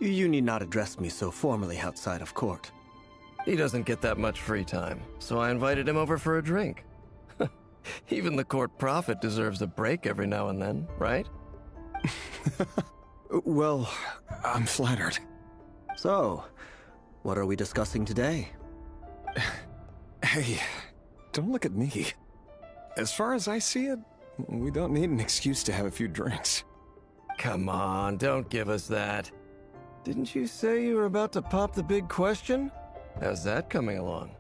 You need not address me so formally outside of court. He doesn't get that much free time, so I invited him over for a drink. Even the court prophet deserves a break every now and then, right? Well, I'm flattered. So, what are we discussing today? Hey, don't look at me. As far as I see it, we don't need an excuse to have a few drinks. Come on, don't give us that. Didn't you say you were about to pop the big question? How's that coming along?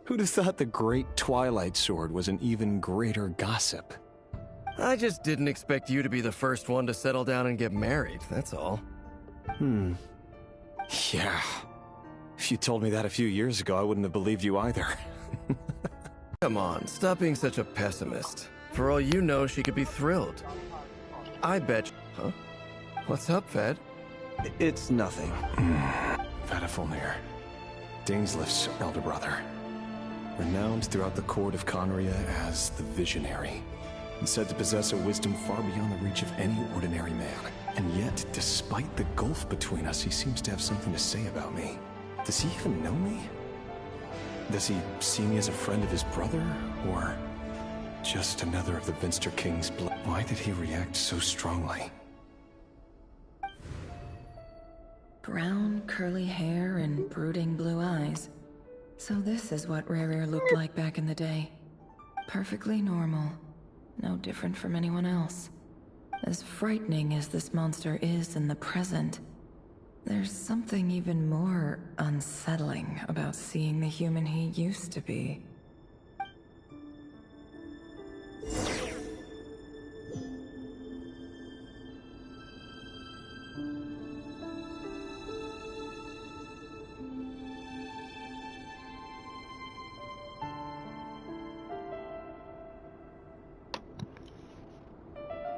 Who'd have thought the great Twilight Sword was an even greater gossip? I just didn't expect you to be the first one to settle down and get married, that's all. Yeah. If you told me that a few years ago, I wouldn't have believed you either. Come on, stop being such a pessimist. For all you know, she could be thrilled. I bet. Huh? What's up, Ved? It's nothing. Vedifulnir, Dainsleif's elder brother. Renowned throughout the court of Conria as the Visionary. And said to possess a wisdom far beyond the reach of any ordinary man. And yet, despite the gulf between us, he seems to have something to say about me. Does he even know me? Does he see me as a friend of his brother, or just another of the Vinster King's blood? Why did he react so strongly? Brown, curly hair and brooding blue eyes. So this is what Rerir looked like back in the day. Perfectly normal. No different from anyone else. As frightening as this monster is in the present, there's something even more unsettling about seeing the human he used to be.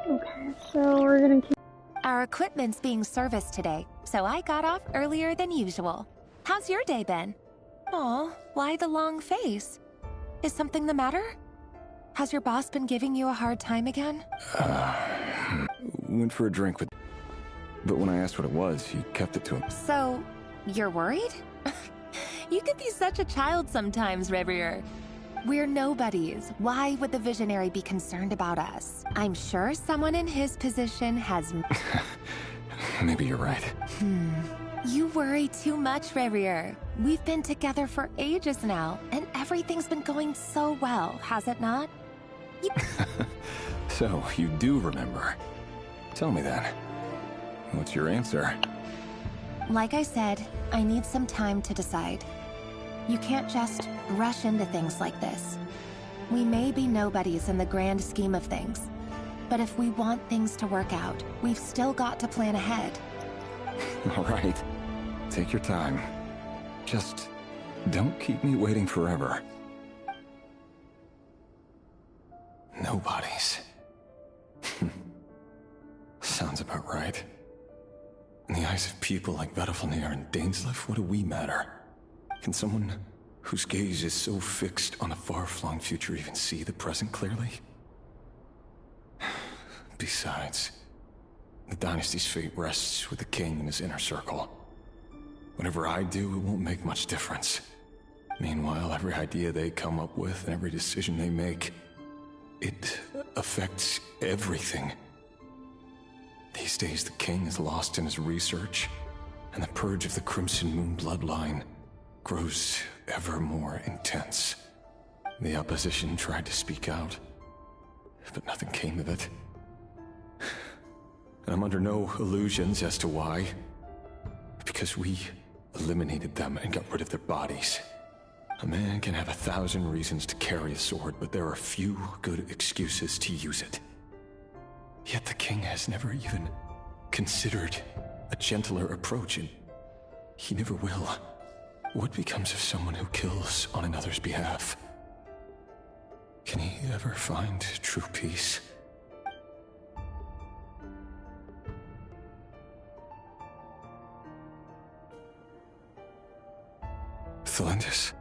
Okay, so we're gonna keep... Our equipment's being serviced today, so I got off earlier than usual. How's your day been? Aw, why the long face? Is something the matter? Has your boss been giving you a hard time again? Went for a drink with... But when I asked what it was, he kept it to him. So, you're worried? You could be such a child sometimes, Revier. We're nobodies. Why would the Visionary be concerned about us? I'm sure someone in his position has... Maybe you're right. You worry too much, Revier. We've been together for ages now, and everything's been going so well, has it not? So, you do remember. Tell me then. What's your answer? Like I said, I need some time to decide. You can't just rush into things like this. We may be nobodies in the grand scheme of things, but if we want things to work out, we've still got to plan ahead. All right. Take your time. Just don't keep me waiting forever. Nobodies. Sounds about right. In the eyes of people like Vedifulnir and Dainsleif, what do we matter? Can someone whose gaze is so fixed on a far-flung future even see the present clearly? Besides, the dynasty's fate rests with the king and his inner circle. Whatever I do, it won't make much difference. Meanwhile, every idea they come up with and every decision they make, it affects everything. These days, the king is lost in his research, and the purge of the Crimson Moon bloodline grows ever more intense. The opposition tried to speak out, but nothing came of it. And I'm under no illusions as to why. Because we eliminated them and got rid of their bodies. A man can have 1,000 reasons to carry a sword, but there are few good excuses to use it. Yet the king has never even considered a gentler approach, and he never will. What becomes of someone who kills on another's behalf? Can he ever find true peace? Thalendis,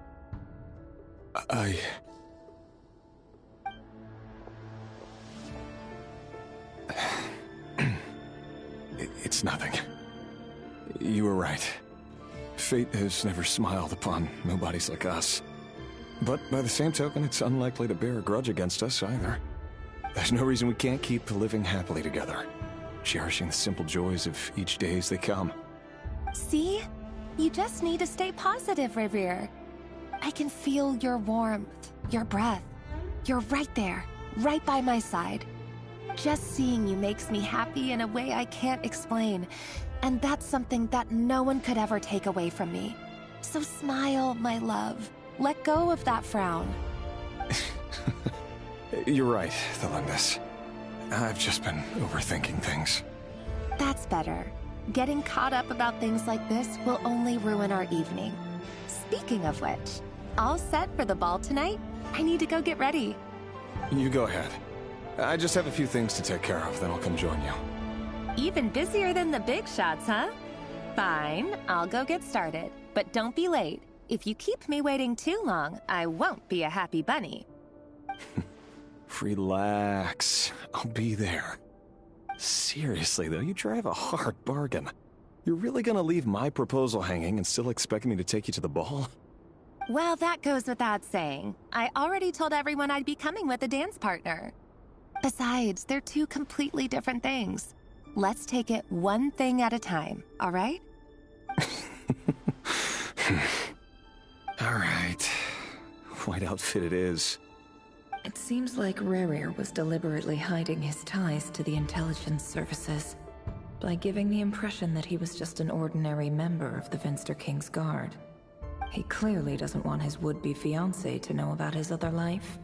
It's nothing. You were right. Fate has never smiled upon nobodies like us. But by the same token, it's unlikely to bear a grudge against us either. There's no reason we can't keep living happily together, cherishing the simple joys of each day as they come. See? You just need to stay positive, Revere. I can feel your warmth, your breath. You're right there, right by my side. Just seeing you makes me happy in a way I can't explain. And that's something that no one could ever take away from me. So smile, my love. Let go of that frown. You're right, Thelundis. I've just been overthinking things. That's better. Getting caught up about things like this will only ruin our evening. Speaking of which, all set for the ball tonight? I need to go get ready. You go ahead. I just have a few things to take care of, then I'll come join you. Even busier than the big shots, huh? Fine, I'll go get started. But don't be late. If you keep me waiting too long, I won't be a happy bunny. Relax. I'll be there. Seriously, though, you drive a hard bargain. You're really gonna leave my proposal hanging and still expect me to take you to the ball? Well, that goes without saying. I already told everyone I'd be coming with a dance partner. Besides, they're two completely different things. Let's take it one thing at a time, all right? All right. White outfit it is. It seems like Rerir was deliberately hiding his ties to the intelligence services by giving the impression that he was just an ordinary member of the Finster King's Guard. He clearly doesn't want his would-be fiancée to know about his other life.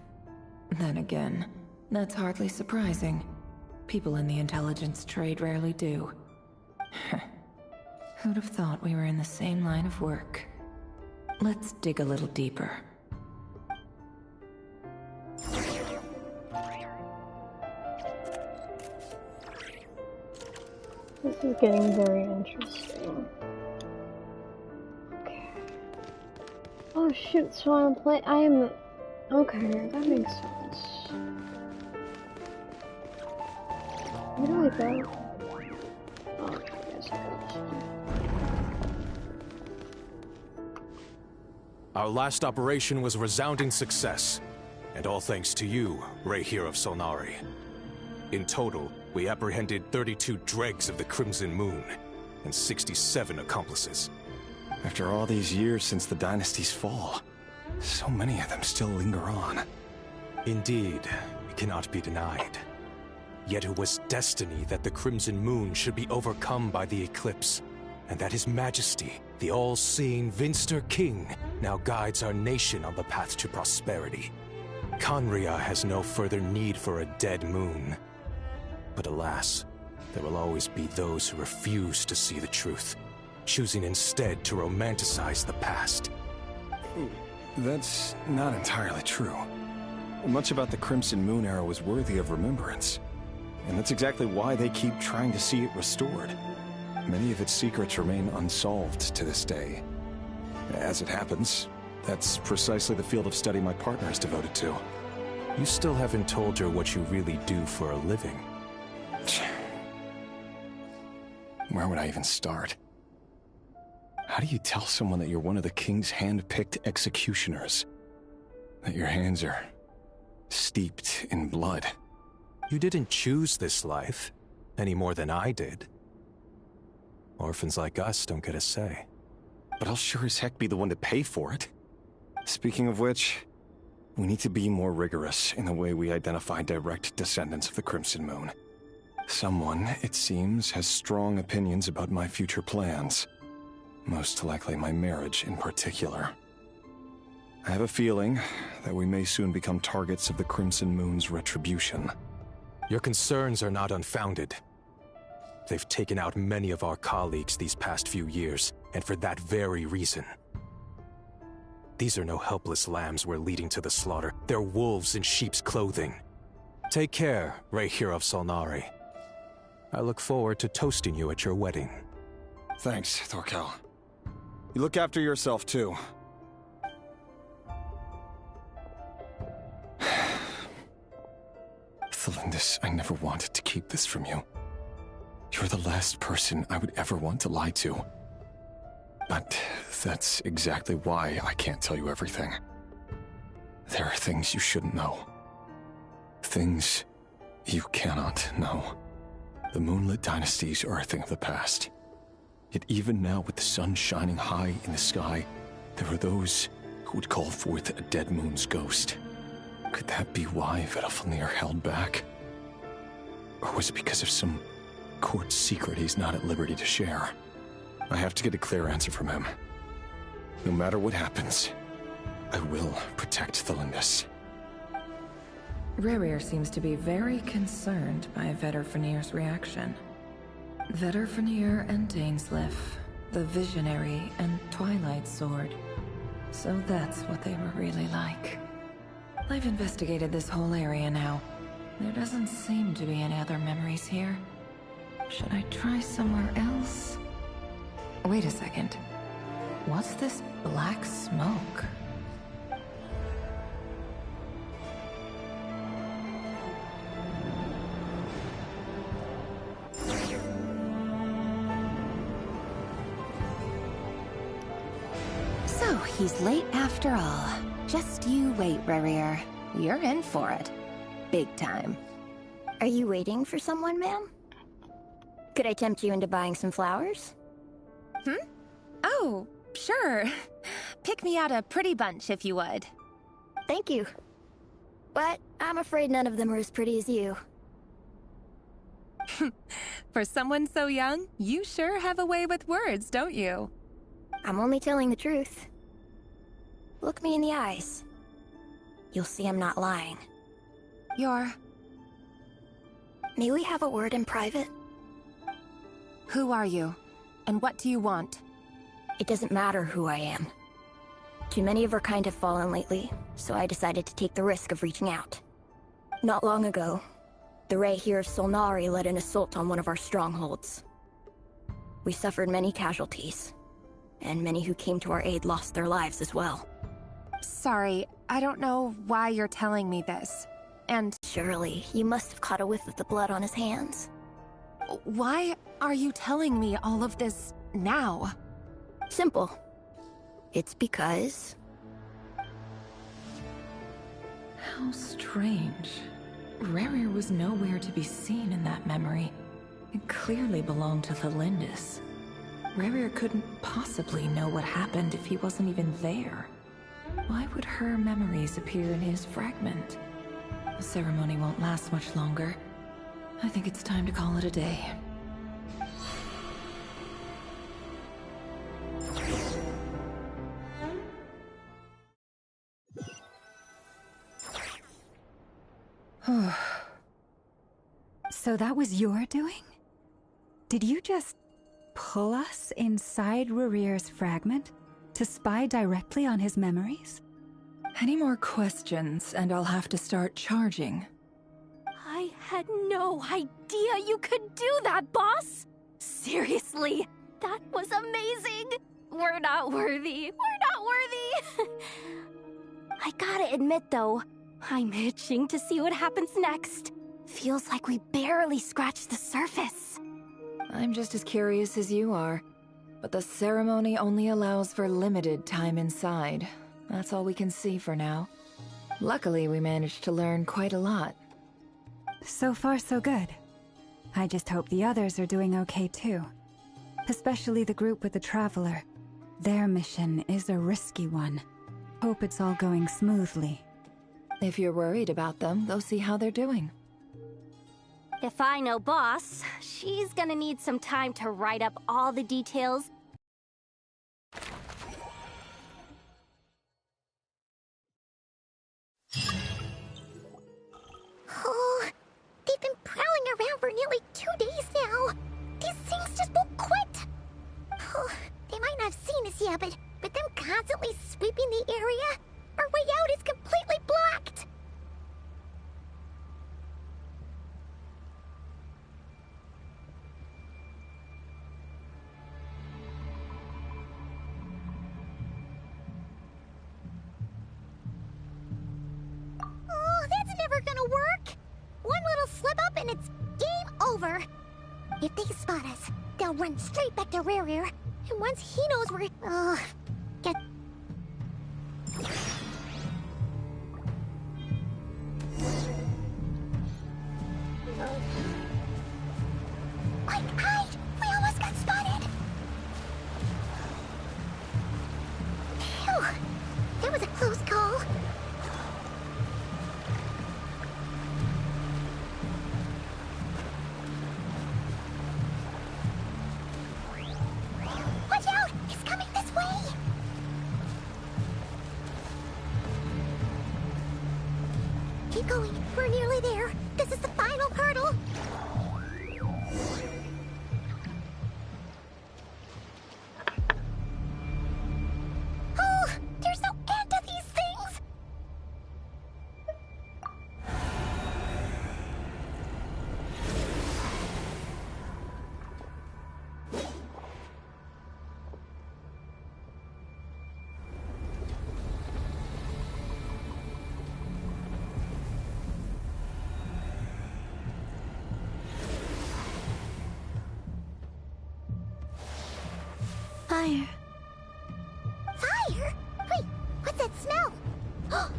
Then again, that's hardly surprising. People in the intelligence trade rarely do. Who'd have thought we were in the same line of work? Let's dig a little deeper. This is getting very interesting. Okay. Oh shoot, so I'm I am... Okay, that makes sense. Where do I go? Oh, okay, I guess I go this way. Our last operation was a resounding success, and all thanks to you, Rehir of Solnari. In total, we apprehended 32 dregs of the Crimson Moon, and 67 accomplices. After all these years since the dynasty's fall, so many of them still linger on. Indeed, it cannot be denied. Yet it was destiny that the Crimson Moon should be overcome by the eclipse, and that His Majesty, the all-seeing Finster King, now guides our nation on the path to prosperity. Conria has no further need for a dead moon. But alas, there will always be those who refuse to see the truth, choosing instead to romanticize the past. That's not entirely true. Much about the Crimson Moon era was worthy of remembrance, and that's exactly why they keep trying to see it restored. Many of its secrets remain unsolved to this day. As it happens, that's precisely the field of study my partner is devoted to. You still haven't told her what you really do for a living. Where would I even start? How do you tell someone that you're one of the king's hand-picked executioners? That your hands are steeped in blood? You didn't choose this life, any more than I did. Orphans like us don't get a say. But I'll sure as heck be the one to pay for it. Speaking of which, we need to be more rigorous in the way we identify direct descendants of the Crimson Moon. Someone, it seems, has strong opinions about my future plans. Most likely my marriage in particular. I have a feeling that we may soon become targets of the Crimson Moon's retribution. Your concerns are not unfounded. They've taken out many of our colleagues these past few years, and for that very reason. These are no helpless lambs we're leading to the slaughter. They're wolves in sheep's clothing. Take care, Rehir of Solnari. I look forward to toasting you at your wedding. Thanks, Thorkel. You look after yourself, too. Thelundis, I never wanted to keep this from you. You're the last person I would ever want to lie to. But that's exactly why I can't tell you everything. There are things you shouldn't know. Things you cannot know. The moonlit dynasties are a thing of the past. Yet even now, with the sun shining high in the sky, there are those who would call forth a dead moon's ghost. Could that be why Vedalfnir held back? Or was it because of some court secret he's not at liberty to share? I have to get a clear answer from him. No matter what happens, I will protect the Lindis. Rerir seems to be very concerned by Vedalfnir's reaction. Vedalfnir and Dainsleif, the Visionary and Twilight Sword. So that's what they were really like. I've investigated this whole area now. There doesn't seem to be any other memories here. Should I try somewhere else? Wait a second. What's this black smoke? So, he's late after all. Just you wait, Rerir. You're in for it. Big time. Are you waiting for someone, ma'am? Could I tempt you into buying some flowers? Oh, sure. Pick me out a pretty bunch if you would. Thank you. But I'm afraid none of them are as pretty as you. For someone so young, you sure have a way with words, don't you? I'm only telling the truth. Look me in the eyes. You'll see I'm not lying. May we have a word in private? Who are you? And what do you want? It doesn't matter who I am. Too many of our kind have fallen lately, so I decided to take the risk of reaching out. Not long ago, the Ray here of Solnari led an assault on one of our strongholds. We suffered many casualties, and many who came to our aid lost their lives as well. Sorry, I don't know why you're telling me this. And Surely, you must have caught a whiff of the blood on his hands. why are you telling me all of this now? Simple. It's because... How strange. Rerir was nowhere to be seen in that memory. It clearly belonged to the Lindis. Rerir couldn't possibly know what happened if he wasn't even there. Why would her memories appear in his fragment? The ceremony won't last much longer. I think it's time to call it a day. So that was your doing? Did you just pull us inside Rerir's fragment to spy directly on his memories? Any more questions, and I'll have to start charging. I had no idea you could do that, boss! Seriously, that was amazing! We're not worthy. We're not worthy! I gotta admit, though, I'm itching to see what happens next. Feels like we barely scratched the surface. I'm just as curious as you are. But the ceremony only allows for limited time inside. That's all we can see for now. Luckily, we managed to learn quite a lot. So far, so good. I just hope the others are doing okay too. Especially the group with the Traveler. Their mission is a risky one. Hope it's all going smoothly. If you're worried about them, go see how they're doing. If I know boss, she's gonna need some time to write up all the details. Oh, they've been prowling around for nearly 2 days now. These things just won't quit. Oh, they might not have seen us yet, but them constantly sweeping the area, our way out is completely blocked. Oh, that's never gonna work. One little slip up and it's game over. If they spot us, they'll run straight back to Rare. And once he knows we're... get... Quick, hide! We almost got spotted! Phew! That was a close call. Watch out! He's coming this way! Keep going. We're nearly there. This is the final hurdle. Oh, there's no end to these things! Fire. Fire? Wait, what's that smell? Oh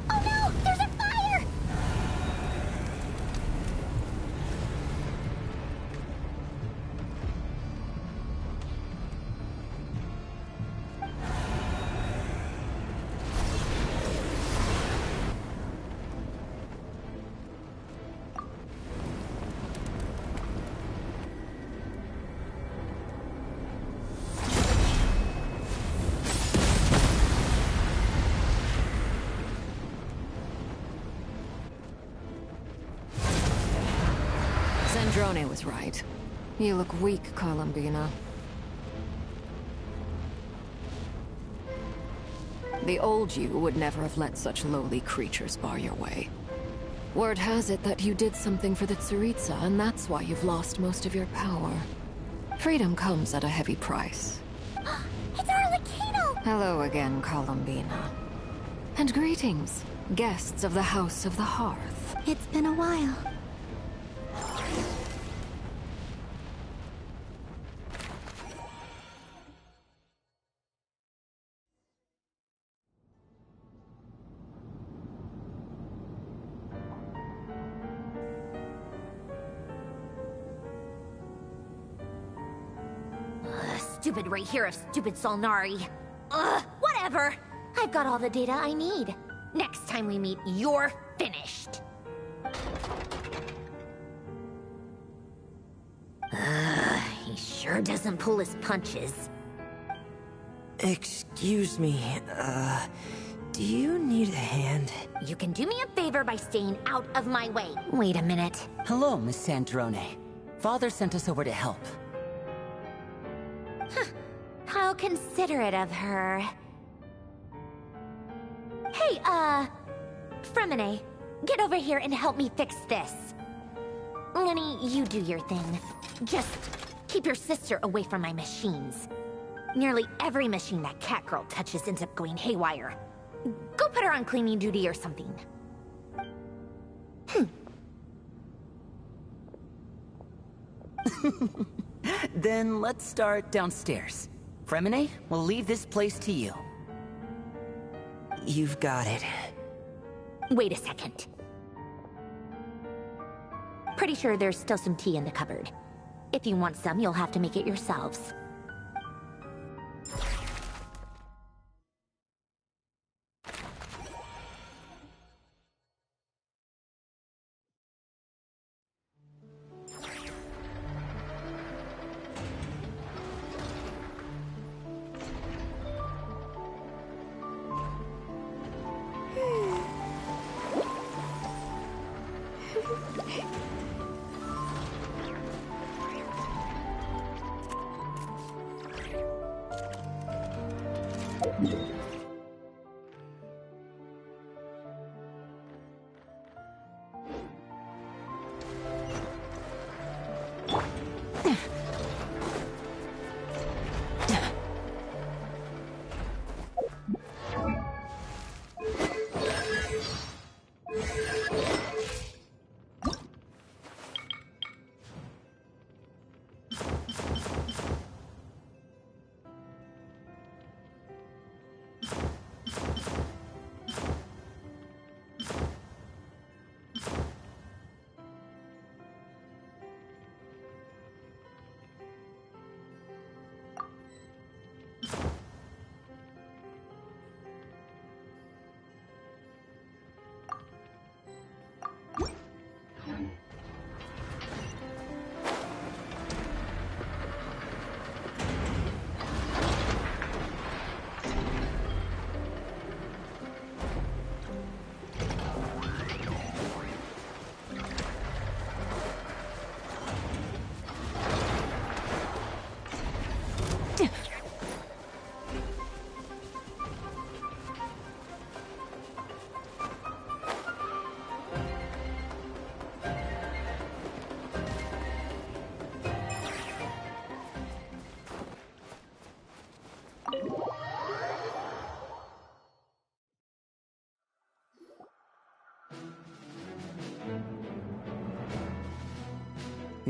no! There's a fire! Zandrone was right. You look weak, Columbina. The old you would never have let such lowly creatures bar your way. Word has it that you did something for the Tsaritsa, and that's why you've lost most of your power. Freedom comes at a heavy price. It's Arlecchino! Hello again, Columbina. And greetings, guests of the House of the Hearth. It's been a while. Stupid right here of stupid Solnari. Ugh, whatever. I've got all the data I need. Next time we meet, you're finished. He sure doesn't pull his punches. Excuse me, do you need a hand? You can do me a favor by staying out of my way. Wait a minute. Hello, Miss Zandrone. Father sent us over to help. How considerate of her. Hey, Fremine, get over here and help me fix this. Lenny, you do your thing. Just keep your sister away from my machines. Nearly every machine that Catgirl touches ends up going haywire. Go put her on cleaning duty or something. Then let's start downstairs. Fremine, we'll leave this place to you. You've got it. Wait a second. Pretty sure there's still some tea in the cupboard. If you want some, you'll have to make it yourselves.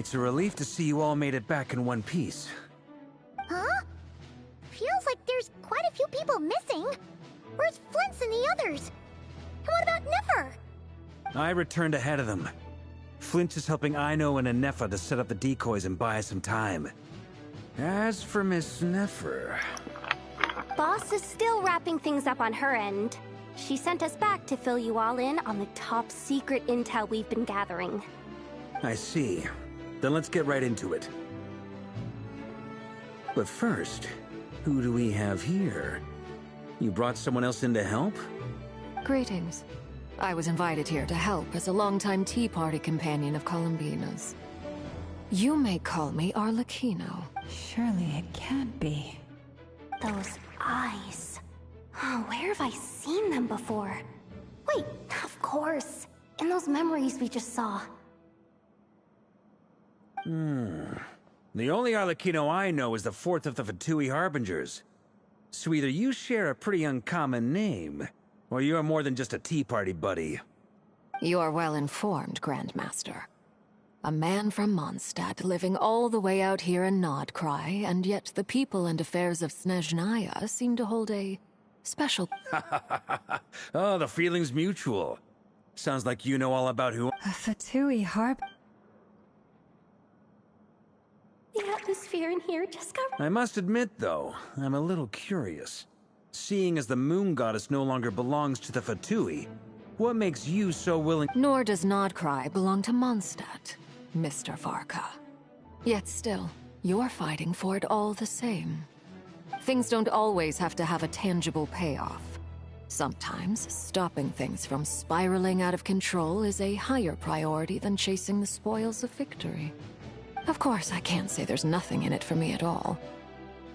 It's a relief to see you all made it back in one piece. Huh? Feels like there's quite a few people missing. Where's Flint's and the others? And what about Nefer? I returned ahead of them. Flint is helping Aino and Anefa to set up the decoys and buy us some time. As for Miss Nefer... Boss is still wrapping things up on her end. She sent us back to fill you all in on the top secret intel we've been gathering. I see. Then let's get right into it. But first, who do we have here? You brought someone else in to help? Greetings. I was invited here to help as a longtime Tea Party companion of Columbina's. You may call me Arlecchino. Surely it can't be. Those eyes. Oh, where have I seen them before? Wait, of course. In those memories we just saw. The only Arlecchino I know is the fourth of the Fatui Harbingers. So either you share a pretty uncommon name, or you're more than just a Tea Party buddy. You are well informed, Grandmaster. A man from Mondstadt living all the way out here in Nodcry, and yet the people and affairs of Snezhnaya seem to hold a special... Oh, the feeling's mutual. Sounds like you know all about who... A Fatui Harp... The atmosphere in here just got... I must admit, though, I'm a little curious. Seeing as the moon goddess no longer belongs to the Fatui, what makes you so willing... Nor does Nodcry belong to Mondstadt, Mr. Varka. Yet still, you're fighting for it all the same. Things don't always have to have a tangible payoff. Sometimes, stopping things from spiraling out of control is a higher priority than chasing the spoils of victory. Of course, I can't say there's nothing in it for me at all.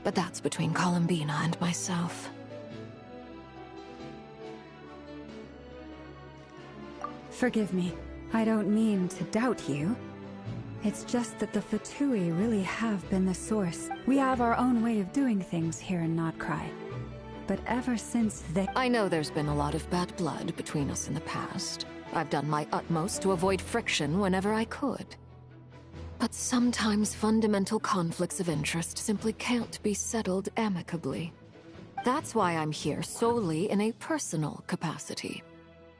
But that's between Columbina and myself. Forgive me. I don't mean to doubt you. It's just that the Fatui really have been the source. We have our own way of doing things here in Nodcry. But ever since they... I know there's been a lot of bad blood between us in the past. I've done my utmost to avoid friction whenever I could. But sometimes fundamental conflicts of interest simply can't be settled amicably. That's why I'm here solely in a personal capacity.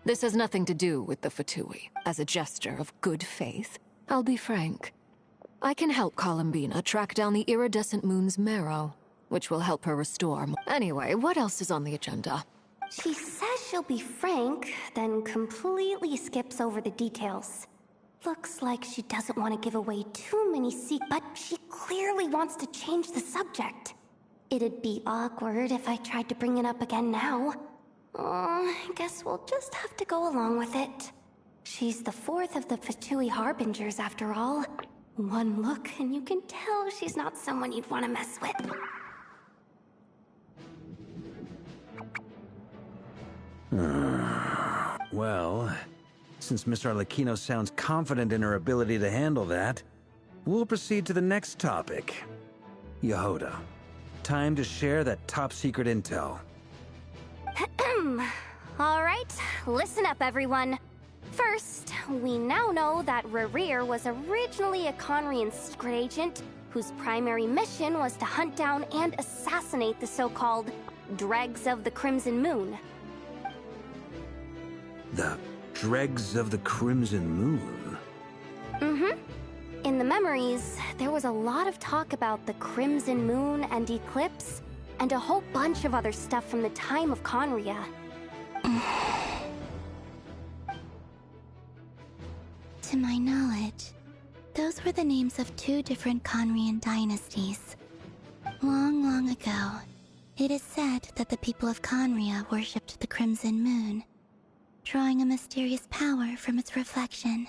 This has nothing to do with the Fatui. As a gesture of good faith, I'll be frank. I can help Columbina track down the iridescent moon's marrow, which will help her restore... Anyway, what else is on the agenda? She says she'll be frank, then completely skips over the details. Looks like she doesn't want to give away too many but she clearly wants to change the subject. It'd be awkward if I tried to bring it up again now. I guess we'll just have to go along with it. She's the fourth of the Fatui Harbingers, after all. One look and you can tell she's not someone you'd want to mess with. Well, since Miss Arlecchino sounds confident in her ability to handle that, we'll proceed to the next topic. Yehoda, time to share that top-secret intel. Alright, listen up everyone. First, we now know that Rerir was originally a Conrian secret agent whose primary mission was to hunt down and assassinate the so-called Dregs of the Crimson Moon. The Dregs of the Crimson Moon? In the memories, there was a lot of talk about the Crimson Moon and Eclipse, and a whole bunch of other stuff from the time of Conria. To my knowledge, those were the names of two different Conrian dynasties. Long, long ago, it is said that the people of Conria worshipped the Crimson Moon, drawing a mysterious power from its reflection.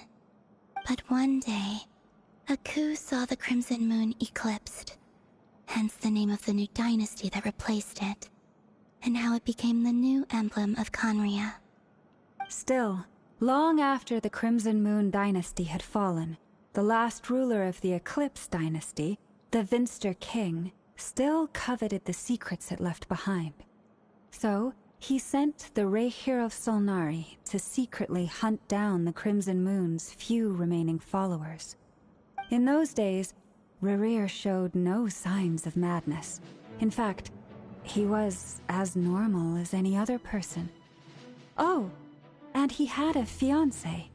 But one day, a coup saw the Crimson Moon eclipsed, hence the name of the new dynasty that replaced it, and how it became the new emblem of Conria. Still, long after the Crimson Moon dynasty had fallen, the last ruler of the Eclipse dynasty, the Vinster King, still coveted the secrets it left behind. So, he sent the Rehir of Solnari to secretly hunt down the Crimson Moon's few remaining followers. In those days, Rerir showed no signs of madness. In fact, he was as normal as any other person. Oh, and he had a fiancé,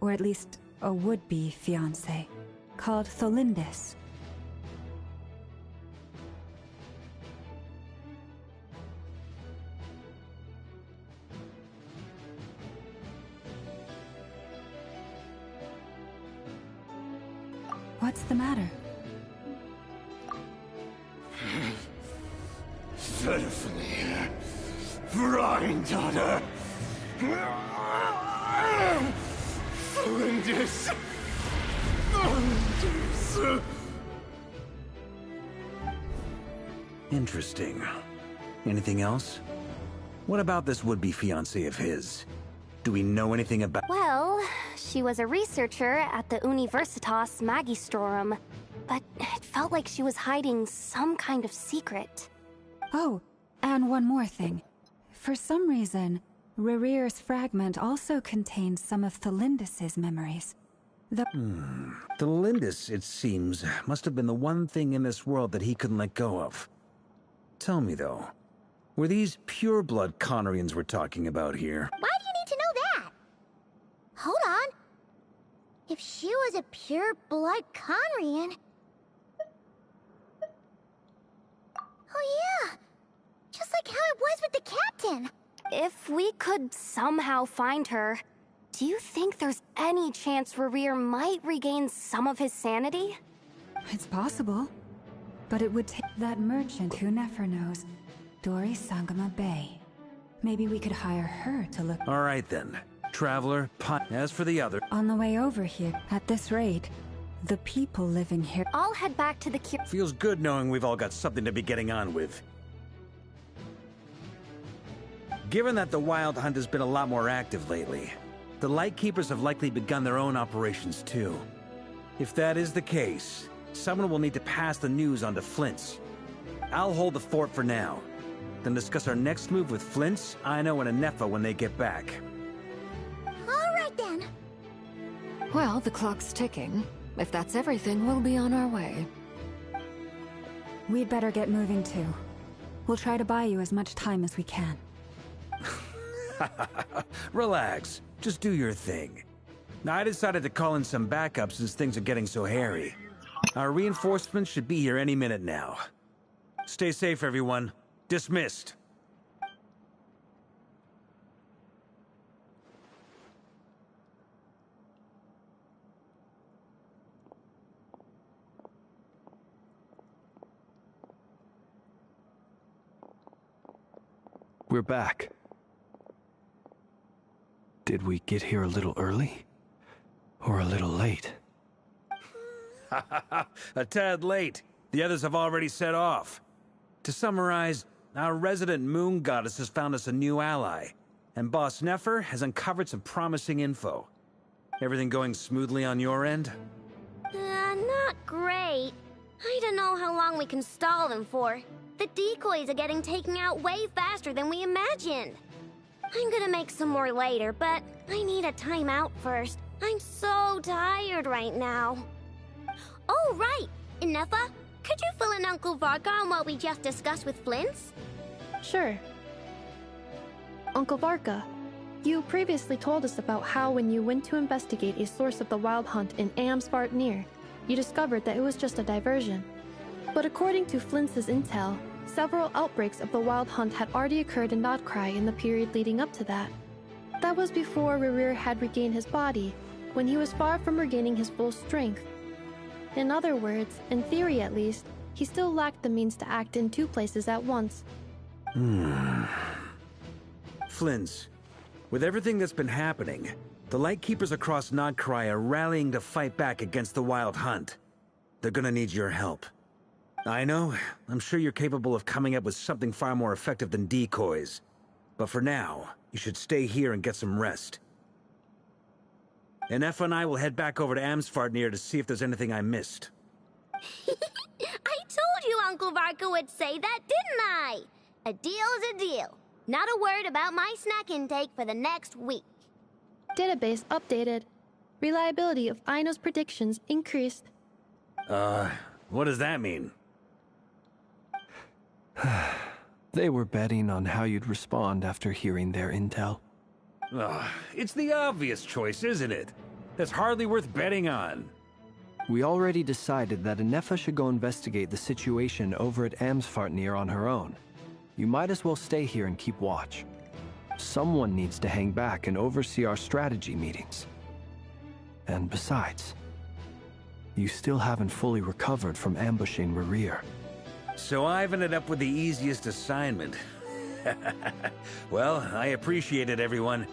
or at least a would-be fiancé, called Tholindis. What's the matter? Stephanie, granddaughter. Tholindis. Interesting. Anything else? What about this would-be fiancé of his? Do we know anything about— Well, she was a researcher at the Universitas Magistrorum, but it felt like she was hiding some kind of secret. Oh, and one more thing. For some reason, Rerir's fragment also contains some of Tholindis' memories. Tholindis, it seems, must have been the one thing in this world that he couldn't let go of. Tell me, though, were these pure-blood Conorians we're talking about here? Why do you need to know that? Hold on. If she was a pure-blood Conorian... Oh yeah! Just like how it was with the captain! If we could somehow find her, do you think there's any chance Rerir might regain some of his sanity? It's possible. But it would take that merchant who Nefer knows, Dori Sangama Bay. Maybe we could hire her to look— All right then. Traveler, as for the other— On the way over here, at this rate, the people living here— I'll head back to the Feels good knowing we've all got something to be getting on with. Given that the Wild Hunt has been a lot more active lately, the Lightkeepers have likely begun their own operations too. If that is the case, someone will need to pass the news on to Flint's. I'll hold the fort for now, then discuss our next move with Flint's, Aino, and Anefa when they get back. All right then. Well, the clock's ticking. If that's everything, we'll be on our way. We'd better get moving too. We'll try to buy you as much time as we can. Relax. Just do your thing. Now, I decided to call in some backup since things are getting so hairy. Our reinforcements should be here any minute now. Stay safe, everyone. Dismissed. We're back. Did we get here a little early? Or a little late? A tad late. The others have already set off. To summarize, our resident moon goddess has found us a new ally, and Boss Nefer has uncovered some promising info. Everything going smoothly on your end? Not great. I don't know how long we can stall them for. The decoys are getting taken out way faster than we imagined. I'm gonna make some more later, but I need a timeout first. I'm so tired right now. Oh, right! Inefa, could you fill in Uncle Varka on what we just discussed with Flint's? Sure. Uncle Varka, you previously told us about how when you went to investigate a source of the Wild Hunt in Amsvartnir, you discovered that it was just a diversion. But according to Flint's intel, several outbreaks of the Wild Hunt had already occurred in Nodcry in the period leading up to that. That was before Rerir had regained his body, when he was far from regaining his full strength. In other words, in theory at least, he still lacked the means to act in two places at once. Flint's, with everything that's been happening, the Lightkeepers across Nodcry are rallying to fight back against the Wild Hunt. They're gonna need your help. I know, I'm sure you're capable of coming up with something far more effective than decoys. But for now, you should stay here and get some rest. Anefa and I will head back over to Amsvartnir to see if there's anything I missed. I told you Uncle Varka would say that, didn't I? A deal is a deal. Not a word about my snack intake for the next week. Database updated. Reliability of Aino's predictions increased. What does that mean? They were betting on how you'd respond after hearing their intel. It's the obvious choice, isn't it? That's hardly worth betting on. We already decided that Anefa should go investigate the situation over at Amsfartnir on her own. You might as well stay here and keep watch. Someone needs to hang back and oversee our strategy meetings. And besides, you still haven't fully recovered from ambushing Rerir. So I've ended up with the easiest assignment. Well, I appreciate it, everyone.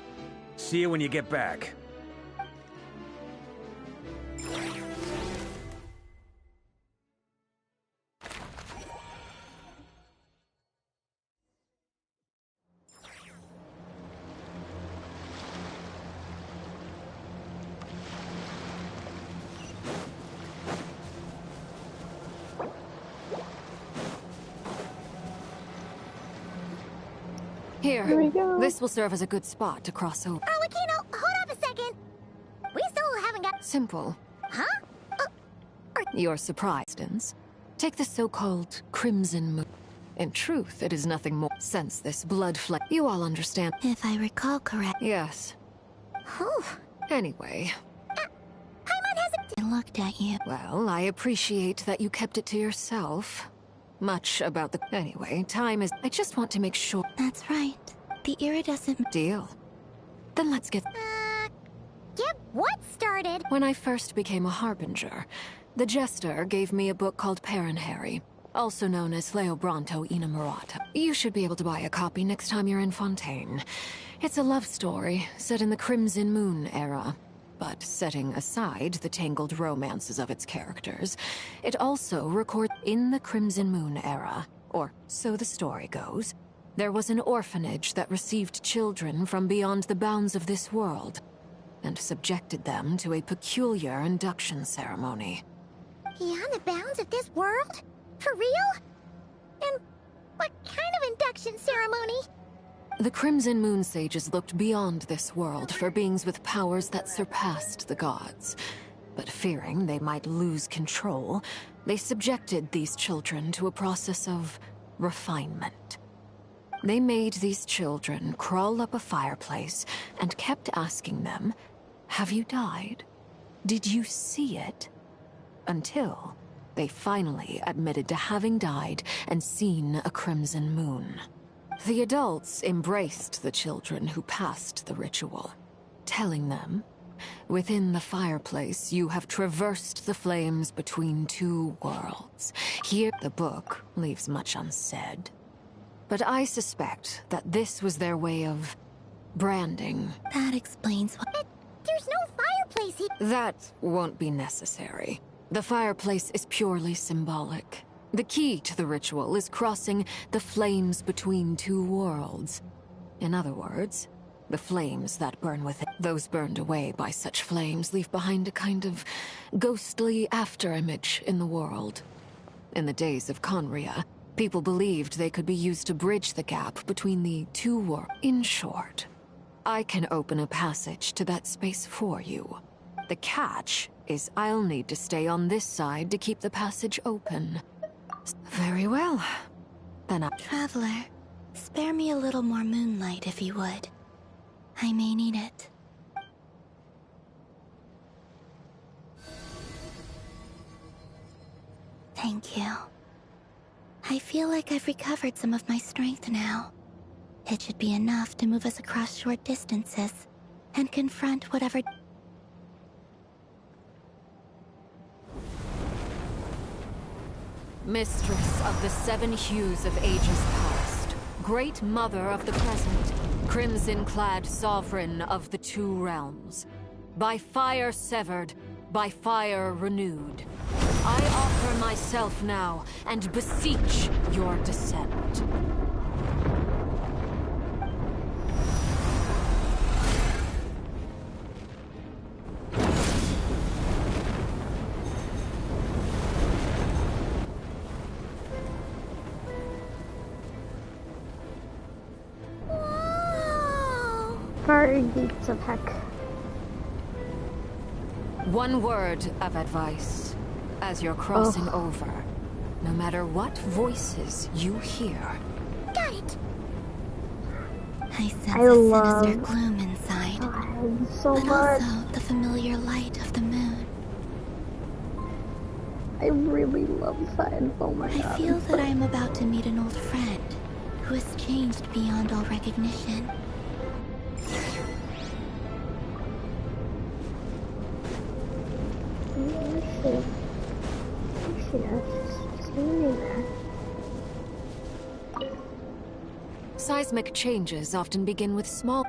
See you when you get back. Here, we go. this will serve as a good spot to cross over. Arlecchino, hold up a second. We still haven't got... Simple. Huh? You're surprised, Inns. Take the so-called Crimson Moon. In truth, it is nothing more. Since this blood flame, you all understand. If I recall correct. Yes. Whew. Anyway. Paimon hasn't looked at you. Well, I appreciate that you kept it to yourself. Much about the... Anyway, time is... I just want to make sure... That's right. The iridescent... Deal. Then let's get... Get what started? When I first became a Harbinger, the Jester gave me a book called Paranhari, also known as Leobranto Inamorata. You should be able to buy a copy next time you're in Fontaine. It's a love story set in the Crimson Moon era. But setting aside the tangled romances of its characters, it also records in the Crimson Moon era, or so the story goes, there was an orphanage that received children from beyond the bounds of this world, and subjected them to a peculiar induction ceremony. Beyond the bounds of this world? For real? And what kind of induction ceremony? The Crimson Moon Sages looked beyond this world for beings with powers that surpassed the gods. But fearing they might lose control, they subjected these children to a process of refinement. They made these children crawl up a fireplace and kept asking them, "Have you died? Did you see it?" Until they finally admitted to having died and seen a crimson moon. The adults embraced the children who passed the ritual, telling them, "Within the fireplace, you have traversed the flames between two worlds." Here, the book leaves much unsaid. But I suspect that this was their way of branding. That explains what... But there's no fireplace here. That won't be necessary. The fireplace is purely symbolic. The key to the ritual is crossing the flames between two worlds. In other words, the flames that burn within. Those burned away by such flames leave behind a kind of ghostly afterimage in the world. In the days of Conria, people believed they could be used to bridge the gap between the two worlds. In short, I can open a passage to that space for you. The catch is I'll need to stay on this side to keep the passage open. Very well. Then I... Traveler, spare me a little more moonlight if you would. I may need it. Thank you. I feel like I've recovered some of my strength now. It should be enough to move us across short distances and confront whatever... Mistress of the seven hues of ages past, great mother of the present, crimson-clad sovereign of the two realms, by fire severed, by fire renewed, I offer myself now and beseech your descent. Fiery deeps of heck. One word of advice. As you're crossing over, no matter what voices you hear. Got it. I sense a sinister gloom inside, but also the familiar light of the moon. I really love Science. Oh my god. I feel that I am about to meet an old friend who has changed beyond all recognition. Seismic changes often begin with small...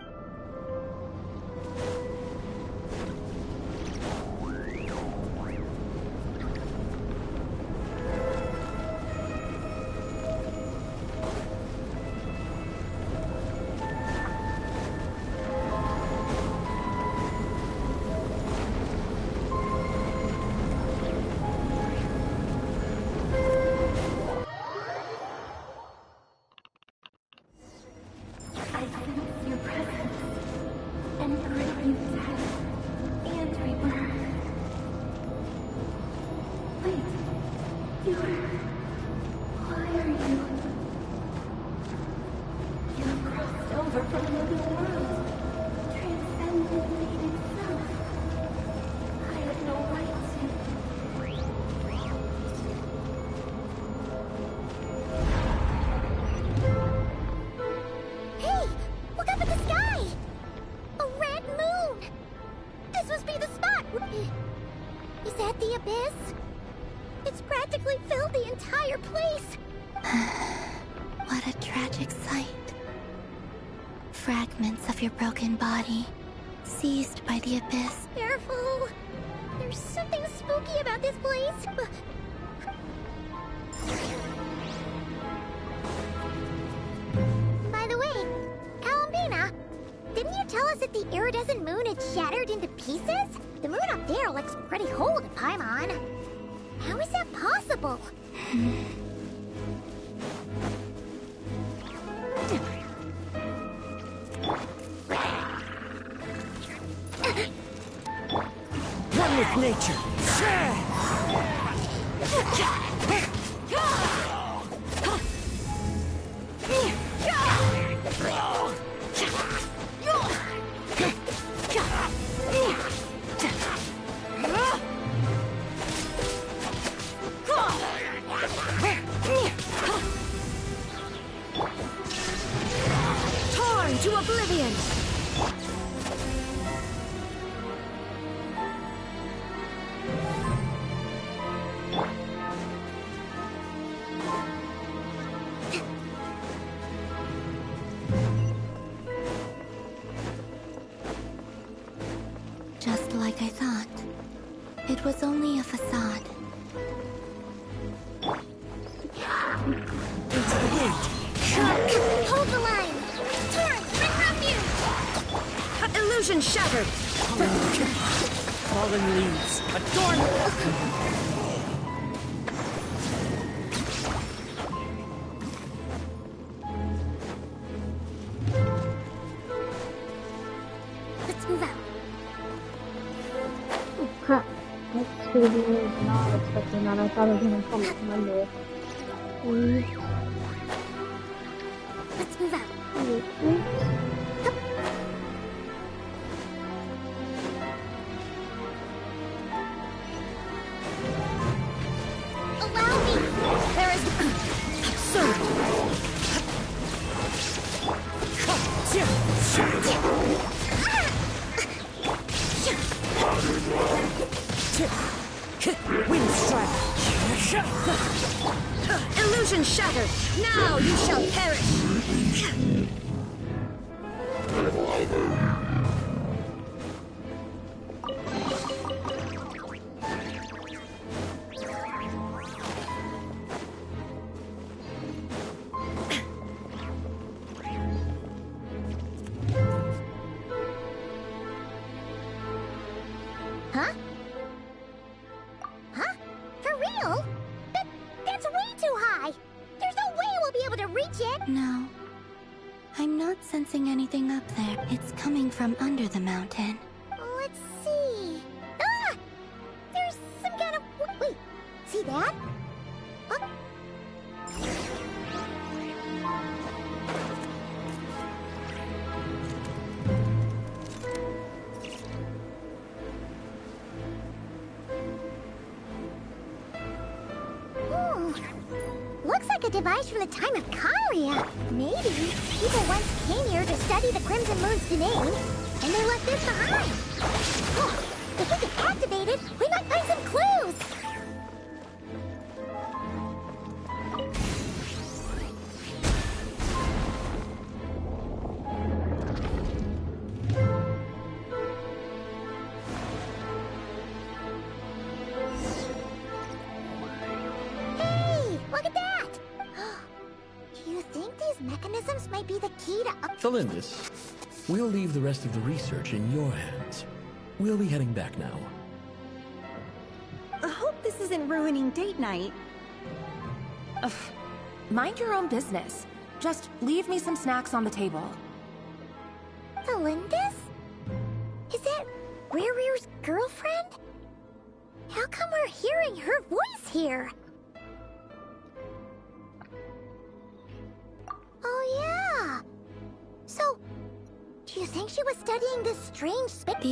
Fragments of your broken body, seized by the abyss. Careful! There's something spooky about this place. By the way, Alambina, didn't you tell us that the iridescent moon had shattered into pieces? The moon up there looks pretty whole to Paimon. How is that possible? One with nature. Torn to oblivion! Just like I thought. It was only a facade. Hold the line! Torn, bring refuge! Illusion shattered! Fallen leaves, adorn... Let's move out. Oh crap. That's gonna be not expecting that. I thought it was gonna come up Monday. Let's move out. Allow me! There is... absurd! Wind strike! Illusion shattered! Now you shall perish! Huh? Huh? For real? That's way too high! There's no way we'll be able to reach it! No. I'm not sensing anything up there. It's coming from under the mountain. Let's see... Ah! There's some kind of... Wait, like a device from the time of Karia. Maybe people once came here to study the Crimson Moon's domain, and they left this behind. Oh, if we can activate it, we might find some clues. Mechanisms might be the key to Felindis, we'll leave the rest of the research in your hands. We'll be heading back now. I hope this isn't ruining date night. Ugh. Mind your own business. Just leave me some snacks on the table. Felindis? Is that Rerear's girlfriend? How come we're hearing her voice here? Oh yeah! So, do you think she was studying this strange space?